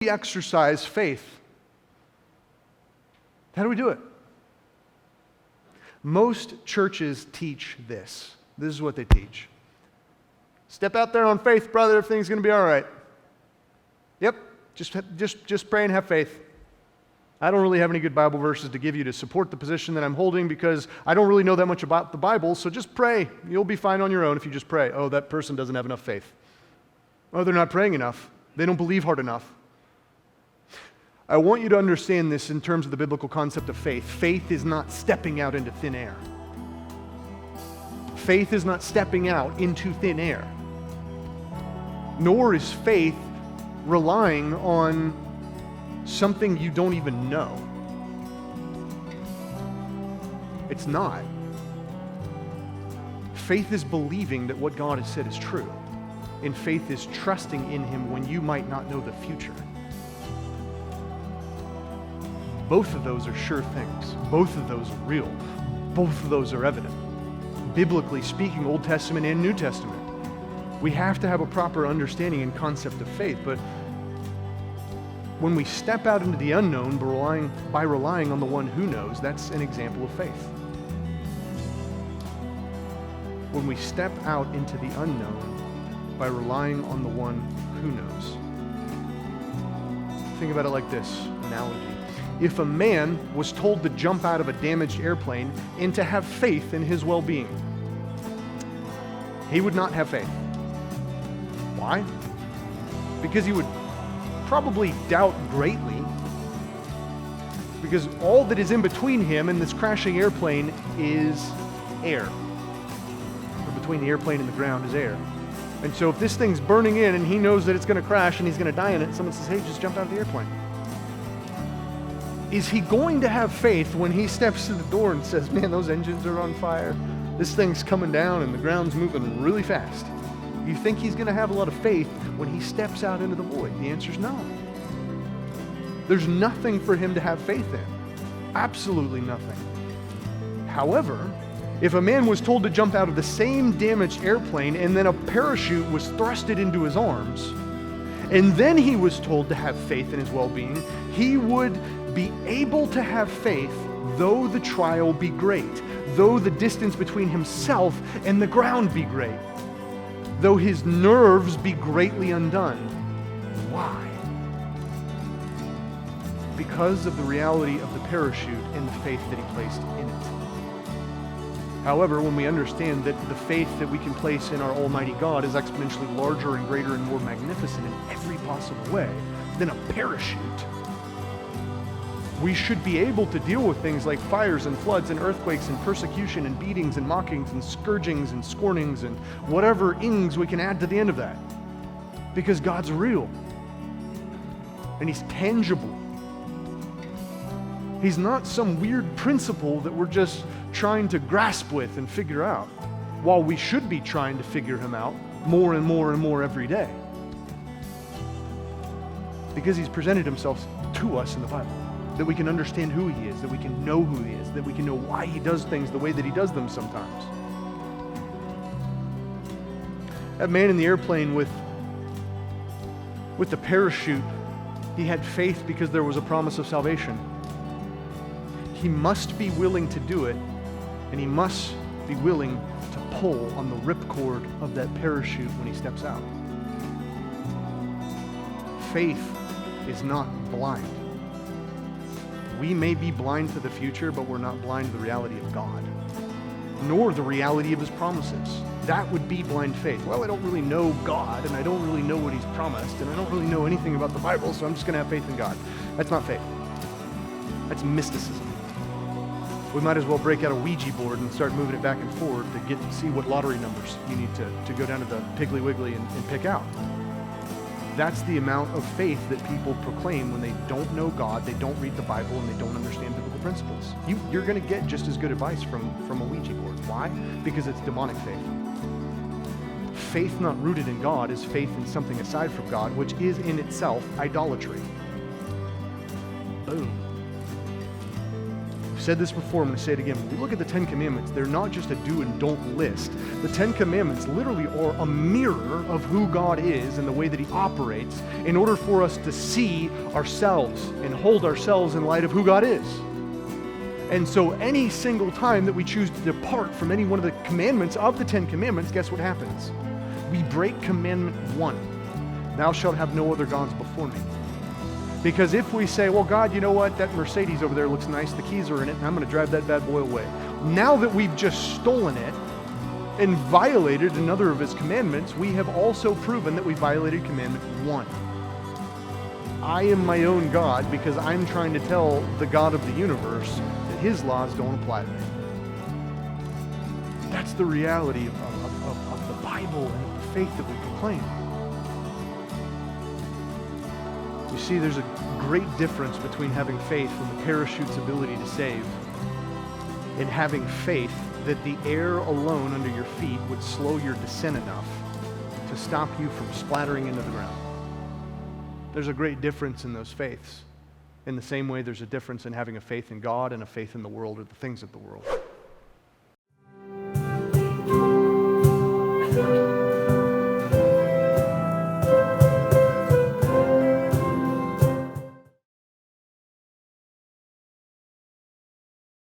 we exercise faith? How do we do it? Most churches teach this. This is what they teach. Step out there on faith, brother, everything's going to be all right. Yep, just pray and have faith. I don't really have any good Bible verses to give you to support the position that I'm holding because I don't really know that much about the Bible, so just pray. You'll be fine on your own if you just pray. Oh, that person doesn't have enough faith. Oh, they're not praying enough. They don't believe hard enough. I want you to understand this in terms of the biblical concept of faith. Faith is not stepping out into thin air. Faith is not stepping out into thin air. Nor is faith relying on something you don't even know. It's not. Faith is believing that what God has said is true. And faith is trusting in Him when you might not know the future. Both of those are sure things. Both of those are real. Both of those are evident. Biblically speaking, Old Testament and New Testament. We have to have a proper understanding and concept of faith, but when we step out into the unknown by relying on the one who knows, that's an example of faith. When we step out into the unknown by relying on the one who knows. Think about it like this analogy. If a man was told to jump out of a damaged airplane and to have faith in his well-being, he would not have faith. Why? Because he would probably doubt greatly, because all that is in between him and this crashing airplane is air. Or between the airplane and the ground is air. And so if this thing's burning in and he knows that it's going to crash and he's going to die in it, and someone says, hey, just jump out of the airplane. Is he going to have faith when he steps to the door and says, man, those engines are on fire, this thing's coming down and the ground's moving really fast? You think he's going to have a lot of faith when he steps out into the void? The answer is no. There's nothing for him to have faith in. Absolutely nothing. However, if a man was told to jump out of the same damaged airplane and then a parachute was thrusted into his arms, and then he was told to have faith in his well-being, he would be able to have faith though the trial be great, though the distance between himself and the ground be great, though his nerves be greatly undone. Why? Because of the reality of the parachute and the faith that he placed in it. However, when we understand that the faith that we can place in our Almighty God is exponentially larger and greater and more magnificent in every possible way than a parachute, we should be able to deal with things like fires and floods and earthquakes and persecution and beatings and mockings and scourgings and scornings and whatever ings we can add to the end of that. Because God's real. And He's tangible. He's not some weird principle that we're just trying to grasp with and figure out, while we should be trying to figure Him out more and more and more every day. Because He's presented Himself to us in the Bible. That we can understand who He is, that we can know who He is, that we can know why He does things the way that He does them sometimes. That man in the airplane with the parachute, he had faith because there was a promise of salvation. He must be willing to do it, and he must be willing to pull on the ripcord of that parachute when he steps out. Faith is not blind. We may be blind to the future, but we're not blind to the reality of God, nor the reality of His promises. That would be blind faith. Well, I don't really know God, and I don't really know what He's promised, and I don't really know anything about the Bible, so I'm just going to have faith in God. That's not faith. That's mysticism. We might as well break out a Ouija board and start moving it back and forward to see what lottery numbers you need to go down to the Piggly Wiggly and pick out. That's the amount of faith that people proclaim when they don't know God, they don't read the Bible, and they don't understand biblical principles. You're going to get just as good advice from a Ouija board. Why? Because it's demonic faith. Faith not rooted in God is faith in something aside from God, which is in itself idolatry. Boom. said this before, I'm going to say it again. When we look at the Ten Commandments, they're not just a do and don't list. The Ten Commandments literally are a mirror of who God is and the way that He operates in order for us to see ourselves and hold ourselves in light of who God is. And so any single time that we choose to depart from any one of the commandments of the Ten Commandments, guess what happens? We break commandment 1. Thou shalt have no other gods before me. Because if we say, well, God, you know what? That Mercedes over there looks nice. The keys are in it, and I'm going to drive that bad boy away. Now that we've just stolen it and violated another of His commandments, we have also proven that we violated commandment 1. I am my own God because I'm trying to tell the God of the universe that His laws don't apply to me. That's the reality of the Bible and the faith that we proclaim. You see, there's a great difference between having faith from the parachute's ability to save and having faith that the air alone under your feet would slow your descent enough to stop you from splattering into the ground. There's a great difference in those faiths. In the same way, there's a difference in having a faith in God and a faith in the world or the things of the world.